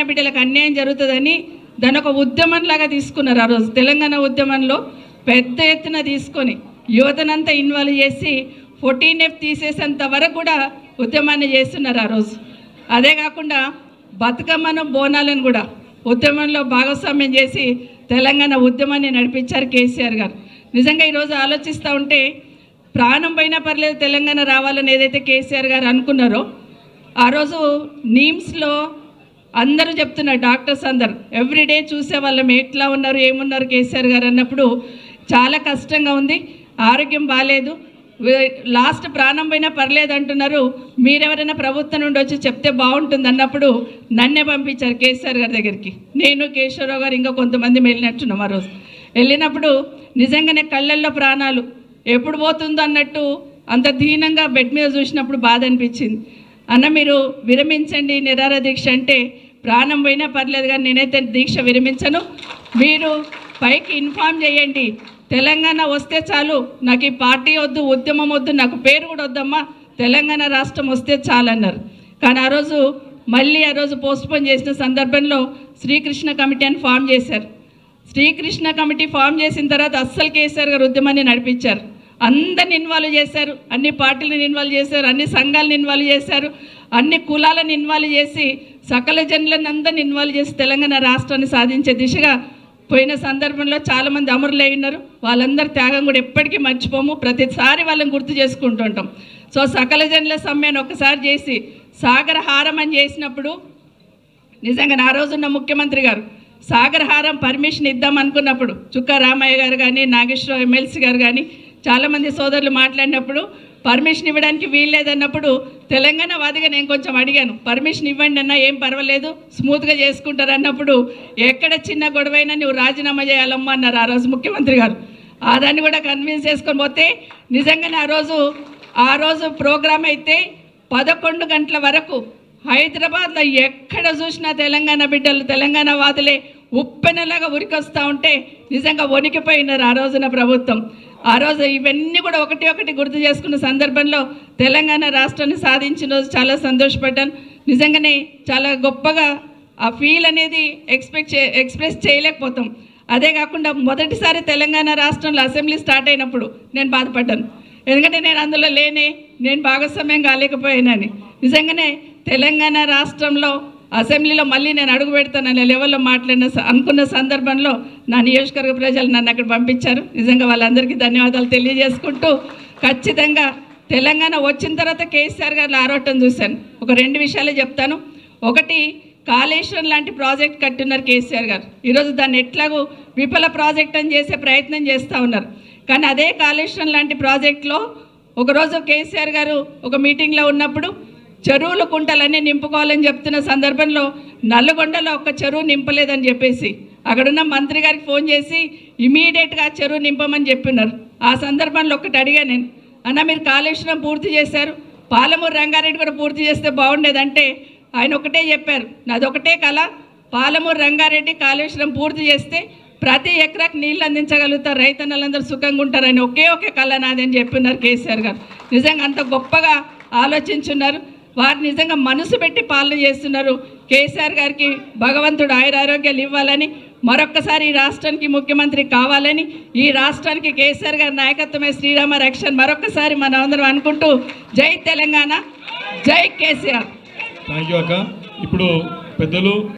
బిడ్డలకు అన్యాయం జరుగుతుందని దాని ఒక ఉద్యమంలాగా తీసుకున్నారు. ఆ రోజు తెలంగాణ ఉద్యమంలో పెద్ద ఎత్తున తీసుకొని యువతనంతా ఇన్వాల్వ్ చేసి 14F తీసేసేంత వరకు కూడా ఉద్యమాన్ని చేస్తున్నారు ఆ రోజు. అదే కాకుండా బతుకమ్మను బోనాలను కూడా ఉద్యమంలో భాగస్వామ్యం చేసి తెలంగాణ ఉద్యమాన్ని నడిపించారు కేసీఆర్ గారు. నిజంగా ఈరోజు ఆలోచిస్తూ ఉంటే ప్రాణం పోయినా పర్లేదు తెలంగాణ రావాలని ఏదైతే కేసీఆర్ గారు అనుకున్నారో ఆ రోజు నీమ్స్లో అందరూ చెప్తున్నారు, డాక్టర్స్ అందరు ఎవ్రీడే చూసే వాళ్ళం ఎట్లా ఉన్నారు ఏమున్నారు కేసీఆర్ గారు అన్నప్పుడు చాలా కష్టంగా ఉంది, ఆరోగ్యం బాగాలేదు, లాస్ట్ ప్రాణం పోయినా పర్లేదు అంటున్నారు, మీరెవరైనా ప్రభుత్వం నుండి వచ్చి చెప్తే బాగుంటుంది అన్నప్పుడు నన్నే పంపించారు కేసీఆర్ గారి దగ్గరికి. నేను కేశవరావు గారు ఇంకా కొంతమంది వెళ్ళినట్టున్నాం. ఆ రోజు వెళ్ళినప్పుడు నిజంగానే కళ్ళల్లో ప్రాణాలు ఎప్పుడు పోతుందో అన్నట్టు అంత దీనంగా బెడ్ మీద చూసినప్పుడు బాధ అనిపించింది. అన్న మీరు విరమించండి నిరాహార దీక్ష అంటే ప్రాణం పోయినా పర్లేదు కానీ నేనైతే దీక్ష విరమించను, మీరు పైకి ఇన్ఫార్మ్ చేయండి, తెలంగాణ వస్తే చాలు, నాకు ఈ పార్టీ వద్దు ఉద్యమం వద్దు నాకు పేరు కూడా వద్దమ్మా, తెలంగాణ రాష్ట్రం వస్తే చాలన్నారు. కానీ ఆ రోజు మళ్ళీ ఆ రోజు పోస్ట్పోన్ చేసిన సందర్భంలో శ్రీకృష్ణ కమిటీ అని ఫామ్ చేశారు. శ్రీకృష్ణ కమిటీ ఫామ్ చేసిన తర్వాత అస్సలు కేసీఆర్ గారు ఉద్యమాన్ని నడిపించారు, అందరిని ఇన్వాల్వ్ చేశారు, అన్ని పార్టీలను ఇన్వాల్వ్ చేశారు, అన్ని సంఘాలను ఇన్వాల్వ్ చేశారు, అన్ని కులాలను ఇన్వాల్వ్ చేసి సకల జనులను అందరిని ఇన్వాల్వ్ చేసి తెలంగాణ రాష్ట్రాన్ని సాధించే దిశగా పోయిన సందర్భంలో చాలామంది అమరులై ఉన్నారు. వాళ్ళందరి త్యాగం కూడా ఎప్పటికీ మర్చిపోము, ప్రతిసారి వాళ్ళని గుర్తు చేసుకుంటుంటాం. సో సకల జనుల సమ్మెను ఒకసారి చేసి సాగర హారం అని చేసినప్పుడు నిజంగా ఆ రోజున్న ముఖ్యమంత్రి గారు సాగర హారం పర్మిషన్ ఇద్దాం అనుకున్నప్పుడు చుక్కా రామయ్య గారు కానీ నాగేశ్వరరావు ఎమ్మెల్సీ గారు కానీ చాలామంది సోదరులు మాట్లాడినప్పుడు పర్మిషన్ ఇవ్వడానికి వీల్లేదన్నప్పుడు తెలంగాణ వాదిగా నేను కొంచెం అడిగాను, పర్మిషన్ ఇవ్వండి అన్నా ఏం పర్వాలేదు స్మూత్గా చేసుకుంటారు అన్నప్పుడు ఎక్కడ చిన్న గొడవైనా నువ్వు రాజీనామా చేయాలమ్మా అన్నారు ఆ రోజు ముఖ్యమంత్రి గారు. ఆ దాన్ని కూడా కన్విన్స్ చేసుకొని పోతే నిజంగానే ఆ రోజు ప్రోగ్రామ్ అయితే 11 గంటల వరకు హైదరాబాద్లో ఎక్కడ చూసినా తెలంగాణ బిడ్డలు తెలంగాణ వాదులే ఉప్పెనలాగా ఉరికొస్తూ ఉంటే నిజంగా వణికిపోయినారు ఆ రోజున ప్రభుత్వం. ఆ రోజు ఇవన్నీ కూడా ఒకటి గుర్తు చేసుకున్న సందర్భంలో తెలంగాణ రాష్ట్రాన్ని సాధించిన రోజు చాలా సంతోషపడ్డాను. నిజంగానే చాలా గొప్పగా ఆ ఫీల్ అనేది ఎక్స్ప్రెస్ చేయలేకపోతాం. అదే కాకుండా మొదటిసారి తెలంగాణ రాష్ట్రంలో అసెంబ్లీ స్టార్ట్ అయినప్పుడు నేను బాధపడ్డాను, ఎందుకంటే నేను అందులో నేను భాగస్వామ్యం కాలేకపోయానని. నిజంగానే తెలంగాణ రాష్ట్రంలో అసెంబ్లీలో మళ్ళీ నేను అడుగు పెడతాననే లెవెల్లో అనుకున్న సందర్భంలో నా నియోజకవర్గ ప్రజలు నన్ను అక్కడ పంపించారు. నిజంగా వాళ్ళందరికీ ధన్యవాదాలు తెలియజేసుకుంటూ ఖచ్చితంగా తెలంగాణ వచ్చిన తర్వాత కేసీఆర్ గారు ఆరోటం చూశాను. ఒక 2 విషయాలే చెప్తాను. ఒకటి, కాళేశ్వరం లాంటి ప్రాజెక్ట్ కట్టున్నారు కేసీఆర్ గారు, ఈరోజు దాన్ని ఎట్లాగో విఫల ప్రాజెక్ట్ అని చేసే ప్రయత్నం చేస్తూ ఉన్నారు. కానీ అదే కాళేశ్వరం లాంటి ప్రాజెక్టులో ఒకరోజు కేసీఆర్ గారు ఒక మీటింగ్లో ఉన్నప్పుడు చెరువులు కుంటలన్నీ నింపుకోవాలని చెప్తున్న సందర్భంలో నల్లగొండలో ఒక్క చెరువు నింపలేదని చెప్పేసి అక్కడున్న మంత్రి గారికి ఫోన్ చేసి ఇమీడియట్గా చెరువు నింపమని చెప్పినారు. ఆ సందర్భంలో ఒకటి అడిగా నేను, అన్న మీరు కాళేశ్వరం పూర్తి చేశారు, పాలమూరు రంగారెడ్డి కూడా పూర్తి చేస్తే బాగుండేదంటే ఆయన ఒకటే చెప్పారు, నాది ఒకటే కళ, పాలమూరు రంగారెడ్డి కాళేశ్వరం పూర్తి చేస్తే ప్రతి ఎకరాకు నీళ్ళు అందించగలుగుతారు, రైతన్నలందరూ సుఖంగా ఉంటారని ఒకే కళ నాది అని చెప్పినారు కేసీఆర్ గారు. నిజంగా అంత గొప్పగా ఆలోచించున్నారు, వారు నిజంగా మనసు పెట్టి పాలన చేస్తున్నారు. కేసీఆర్ గారికి భగవంతుడు ఆయురారోగ్యాలు ఇవ్వాలని, మరొక్కసారి ఈ రాష్ట్రానికి ముఖ్యమంత్రి కావాలని, ఈ రాష్ట్రానికి కేసీఆర్ గారి నాయకత్వమే శ్రీరామ రక్షణ మరొక్కసారి మనం అందరం అనుకుంటూ జై తెలంగాణ, జై కేసీఆర్. థ్యాంక్ యూ అక్క. ఇప్పుడు పెద్దలు